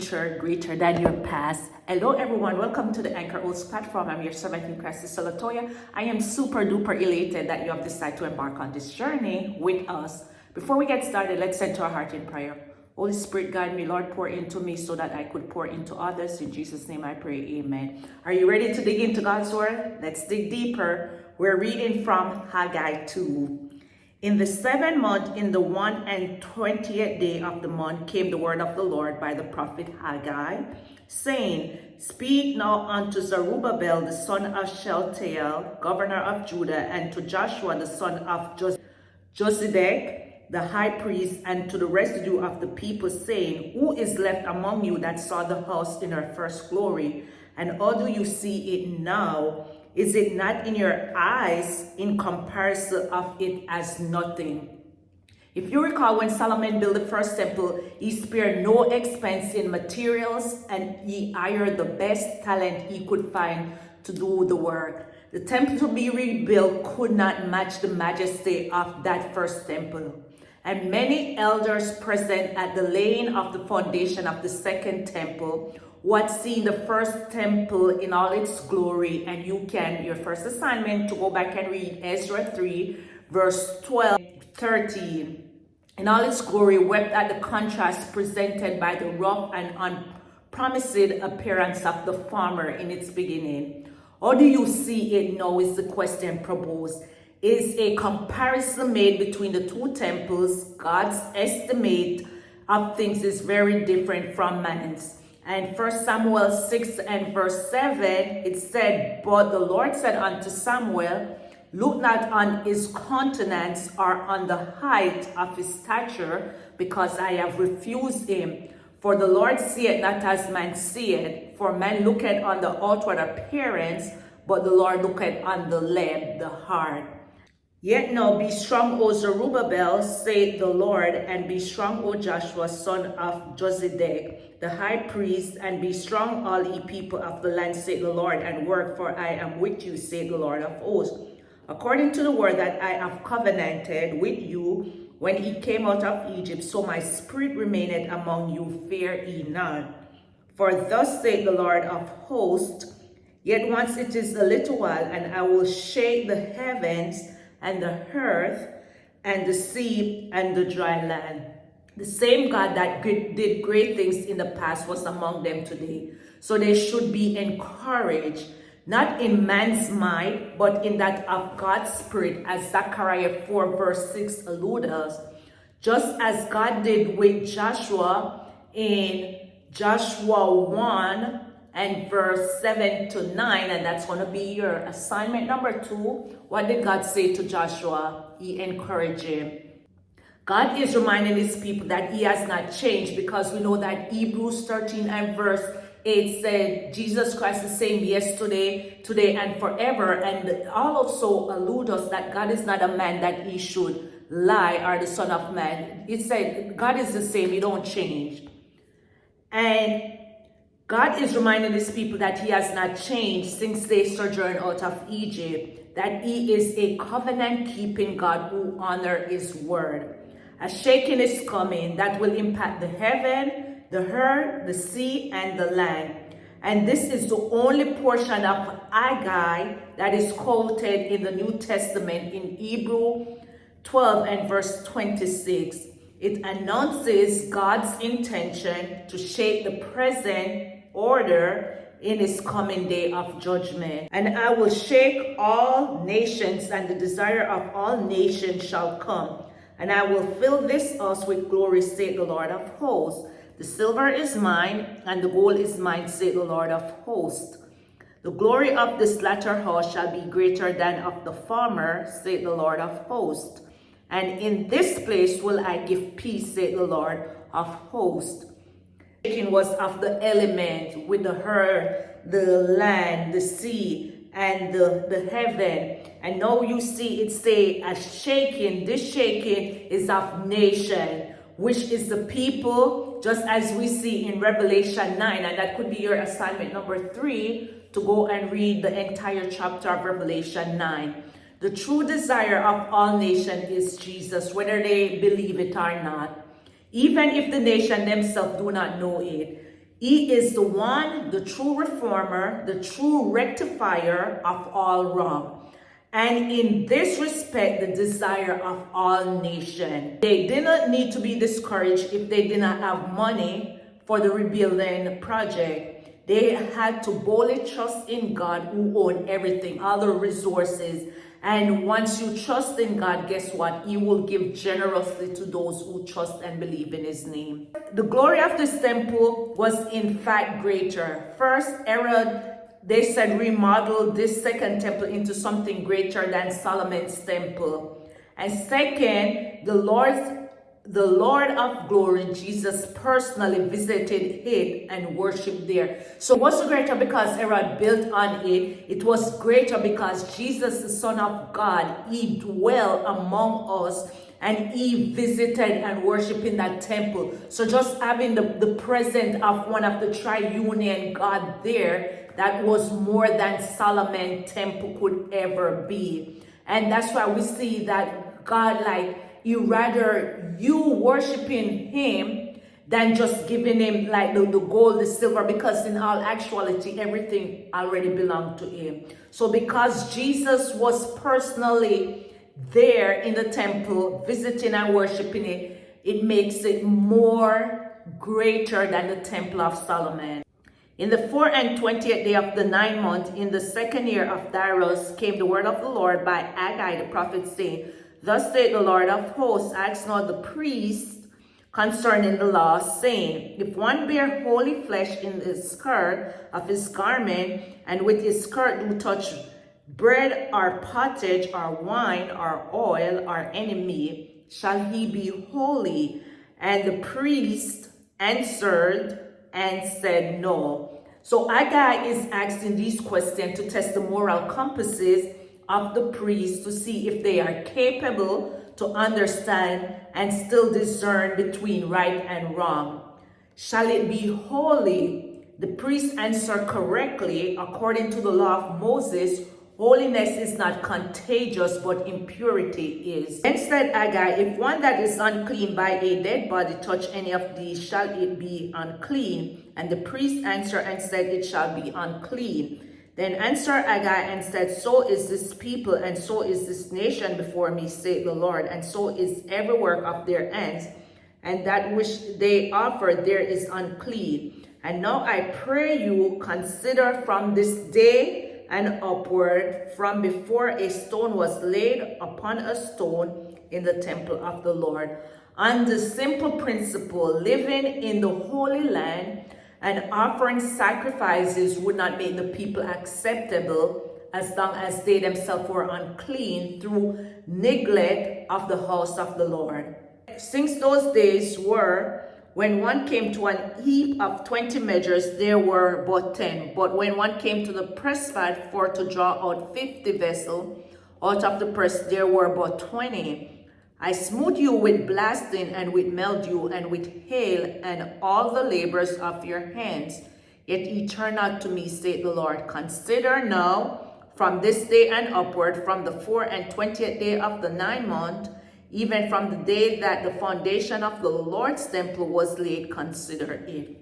future greater than your past. Hello everyone, welcome to the Anchor Oats platform. I'm your servant in Christ, Sister Latoya. I am super duper elated that you have decided to embark on this journey with us. Before we get started, let's send to our heart in prayer. Holy Spirit, guide me, Lord, pour into me so that I could pour into others. In Jesus' name I pray, amen. Are you ready to dig into God's word? Let's dig deeper. We're reading from Haggai 2. In the 7th month, in the 120th day of the month, came the word of the Lord by the prophet Haggai, saying, Speak now unto Zerubbabel, the son of Shealtiel, governor of Judah, and to Joshua, the son of Josedek, the high priest, and to the residue of the people, saying, Who is left among you that saw the house in her first glory? And how do you see it now? Is it not in your eyes in comparison of it as nothing? If you recall, when Solomon built the first temple, he spared no expense in materials and he hired the best talent he could find to do the work. The temple to be rebuilt could not match the majesty of that first temple. And many elders present at the laying of the foundation of the second temple who had seen the first temple in all its glory. And your first assignment to go back and read Ezra 3 verse 12, 13. In all its glory, wept at the contrast presented by the rough and unpromised appearance of the former in its beginning. How do you see it now is the question proposed. Is a comparison made between the two temples. God's estimate of things is very different from man's. And 1 Samuel 6 and verse 7, it said, But the Lord said unto Samuel, Look not on his countenance or on the height of his stature, because I have refused him. For the Lord seeth not as man seeth, for man looketh on the outward appearance, but the Lord looketh on the the heart. Yet now be strong, O Zerubbabel, saith the Lord, and be strong, O Joshua, son of Josedek, the high priest, and be strong, all ye people of the land, saith the Lord, and work, for I am with you, saith the Lord of hosts. According to the word that I have covenanted with you when ye came out of Egypt, so my spirit remaineth among you, fear ye not. For thus saith the Lord of hosts, Yet once it is a little while, and I will shake the heavens, and the earth, and the sea, and the dry land. The same God that did great things in the past was among them today. So they should be encouraged, not in man's might, but in that of God's spirit, as Zechariah 4 verse 6 alludes us. Just as God did with Joshua in Joshua 1 and verse 7 to 9, and that's going to be your assignment number 2. What did God say to Joshua? He encouraged him. God is reminding his people that he has not changed, because we know that Hebrews 13 and verse 8 said Jesus Christ is the same yesterday, today, and forever. And also allude us that God is not a man that he should lie, or the son of man. It said God is the same, he don't change. And God is reminding his people that he has not changed since they sojourned out of Egypt, that he is a covenant-keeping God who honors his word. A shaking is coming that will impact the heaven, the earth, the sea, and the land. And this is the only portion of Haggai that is quoted in the New Testament in Hebrews 12 and verse 26. It announces God's intention to shake the present order in his coming day of judgment. And I will shake all nations, and the desire of all nations shall come. And I will fill this house with glory, saith the Lord of hosts. The silver is mine, and the gold is mine, saith the Lord of hosts. The glory of this latter house shall be greater than of the former, saith the Lord of hosts. And in this place will I give peace, saith the Lord of hosts. Shaking was of the element, with the earth, the land, the sea, and the heaven. And now you see it say a shaking. This shaking is of nation, which is the people, just as we see in Revelation 9. And that could be your assignment number 3, to go and read the entire chapter of Revelation 9. The true desire of all nations is Jesus, whether they believe it or not. Even if the nation themselves do not know it, He is the one, the true reformer, the true rectifier of all wrong. And in this respect, the desire of all nations. They did not need to be discouraged if they did not have money for the rebuilding project. They had to boldly trust in God, who owned everything, all the resources. And once you trust in God, guess what? He will give generously to those who trust and believe in his name. The glory of this temple was in fact greater. First, Herod, they said, remodeled this second temple into something greater than Solomon's temple. And second, the Lord of glory, Jesus, personally visited it and worshipped there. So it wasn't greater because Herod built on it. It was greater because Jesus, the Son of God, he dwelt among us and he visited and worshiped in that temple. So just having the presence of one of the triunion God there, that was more than Solomon's temple could ever be. And that's why we see that God, he rather you worshiping him than just giving him like the gold, the silver, because in all actuality, everything already belonged to him. So because Jesus was personally there in the temple, visiting and worshiping it, it makes it more greater than the temple of Solomon. In the 4th and 20th day of the 9th month, in the 2nd year of Darius, came the word of the Lord by Haggai the prophet, saying, Thus saith the Lord of hosts, ask not the priest concerning the law, saying, If one bear holy flesh in the skirt of his garment, and with his skirt do touch bread or pottage or wine or oil or any meat, shall he be holy? And the priest answered and said, No. So Haggai is asking these questions to test the moral compasses of the priests to see if they are capable to understand and still discern between right and wrong. Shall it be holy? The priest answered correctly according to the law of Moses. Holiness is not contagious, but impurity is. Then said Haggai, if one that is unclean by a dead body touch any of these, shall it be unclean? And the priest answered and said, It shall be unclean. Then answered Haggai and said, So is this people, and so is this nation before me, saith the Lord, and so is every work of their hands, and that which they offer there is unclean. And now I pray you, consider from this day and upward, from before a stone was laid upon a stone in the temple of the Lord, on the simple principle, living in the Holy Land and offering sacrifices would not make the people acceptable, as long as they themselves were unclean through neglect of the house of the Lord. Since those days were, when one came to an heap of 20 measures, there were but 10. But when one came to the press vat for to draw out 50 vessels out of the press, there were but 20. I smote you with blasting and with mildew and with hail and all the labors of your hands. Yet ye turn not to me, saith the Lord. Consider now from this day and upward, from the 4th and 20th day of the 9th month, even from the day that the foundation of the Lord's temple was laid, consider it.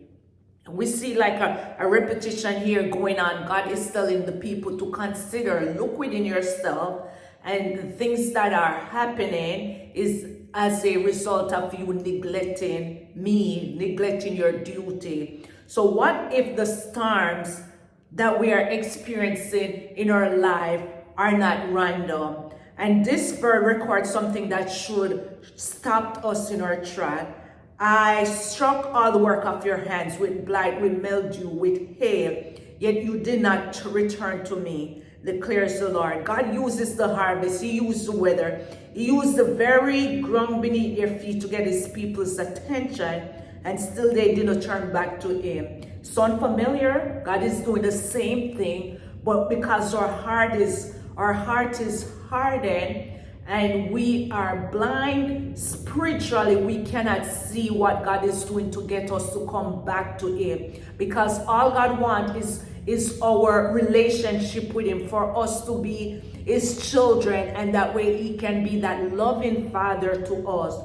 We see like a repetition here going on. God is telling the people to consider, look within yourself, and the things that are happening is as a result of you neglecting me, neglecting your duty. So what if the storms that we are experiencing in our life are not random? And this verse records something that should stop us in our track. I struck all the work of your hands with blight, with mildew, with hail, yet you did not return to me, declares the Lord. God uses the harvest. He used the weather. He used the very ground beneath their feet to get his people's attention, and still they didn't turn back to him. Sound familiar? God is doing the same thing, but because our heart is hardened and we are blind spiritually, we cannot see what God is doing to get us to come back to him, because all God wants is our relationship with him, for us to be his children, and that way he can be that loving father to us.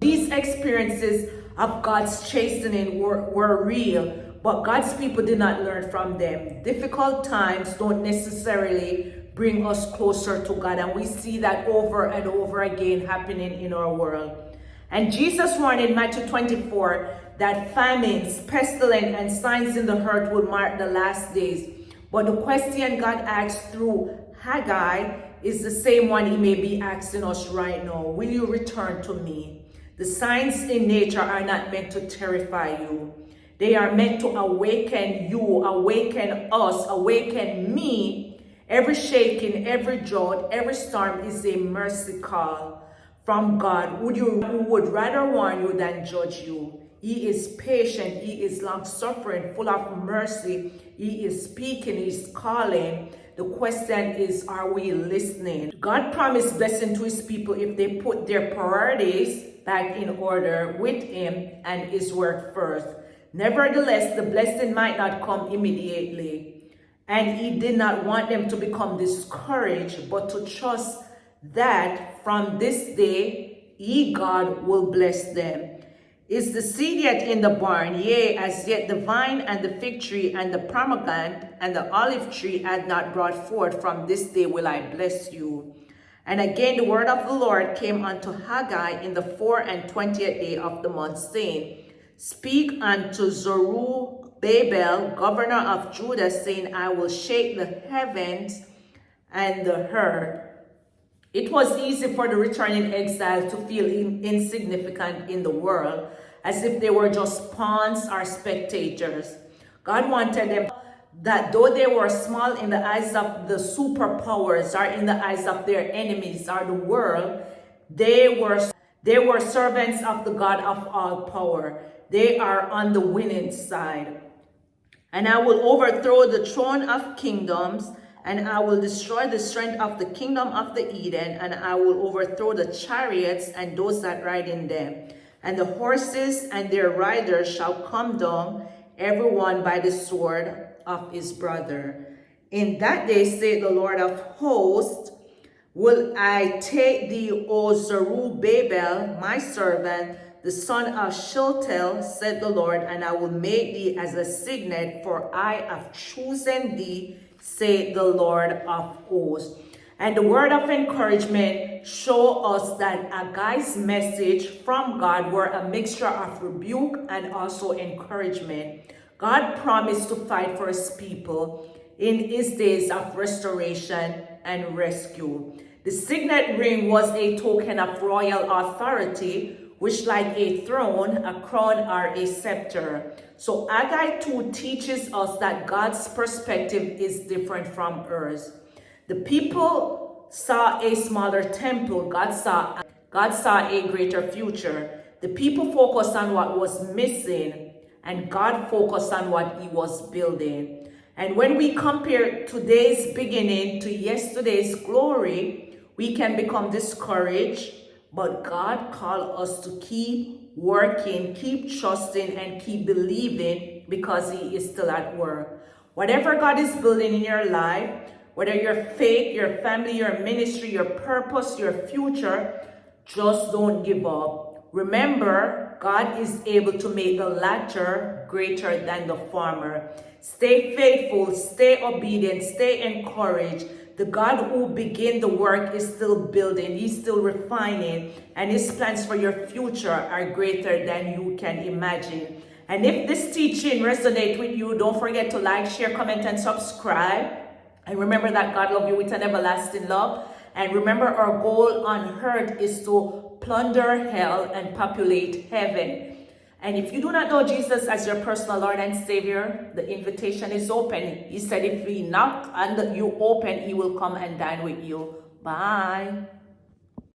These experiences of God's chastening were real, but God's people did not learn from them. Difficult times don't necessarily bring us closer to God, and we see that over and over again happening in our world. And Jesus warned in Matthew 24 that famines, pestilence, and signs in the earth will mark the last days. But the question God asked through Haggai is the same one he may be asking us right now. Will you return to me? The signs in nature are not meant to terrify you. They are meant to awaken you, awaken us, awaken me. Every shaking, every drought, every storm is a mercy call from God, who would rather warn you than judge you. He is patient, he is long-suffering, full of mercy. He is speaking, he is calling. The question is, are we listening? God promised blessing to his people if they put their priorities back in order with him and his work first. Nevertheless, the blessing might not come immediately. And he did not want them to become discouraged, but to trust that from this day, he, God, will bless them. Is the seed yet in the barn? Yea, as yet the vine and the fig tree and the pomegranate and the olive tree had not brought forth. From this day will I bless you. And again the word of the Lord came unto Haggai in the 24th day of the month, saying, Speak unto Zerubbabel, governor of Judah, saying, I will shake the heavens and the earth. It was easy for the returning exiles to feel insignificant in the world, as if they were just pawns or spectators. God wanted them that though they were small in the eyes of the superpowers or in the eyes of their enemies or the world, they were servants of the God of all power. They are on the winning side. And I will overthrow the throne of kingdoms, and I will destroy the strength of the kingdom of the Eden, and I will overthrow the chariots and those that ride in them. And the horses and their riders shall come down, every one by the sword of his brother. In that day, saith the Lord of hosts, will I take thee, O Zerubbabel, my servant, the son of Shealtiel, said the Lord, and I will make thee as a signet, for I have chosen thee, said the Lord of hosts. And the word of encouragement show us that Haggai's message from God were a mixture of rebuke and also encouragement. God promised to fight for his people in his days of restoration and rescue. The signet ring was a token of royal authority, which like a throne, a crown, or a scepter. So Haggai 2 teaches us that God's perspective is different from ours. The people saw a smaller temple. God saw a greater future. The people focused on what was missing, and God focused on what he was building. And when we compare today's beginning to yesterday's glory, we can become discouraged, but God called us to keep working, keep trusting, and keep believing, because he is still at work. Whatever God is building in your life, whether your faith, your family, your ministry, your purpose, your future, just don't give up. Remember, God is able to make the latter greater than the former. Stay faithful, stay obedient, stay encouraged. The God who began the work is still building, he's still refining, and his plans for your future are greater than you can imagine. And if this teaching resonates with you, don't forget to like, share, comment, and subscribe. And remember that God loves you with an everlasting love. And remember, our goal on earth is to plunder hell and populate heaven. And if you do not know Jesus as your personal Lord and Savior, the invitation is open. He said if we knock and you open, he will come and dine with you. Bye.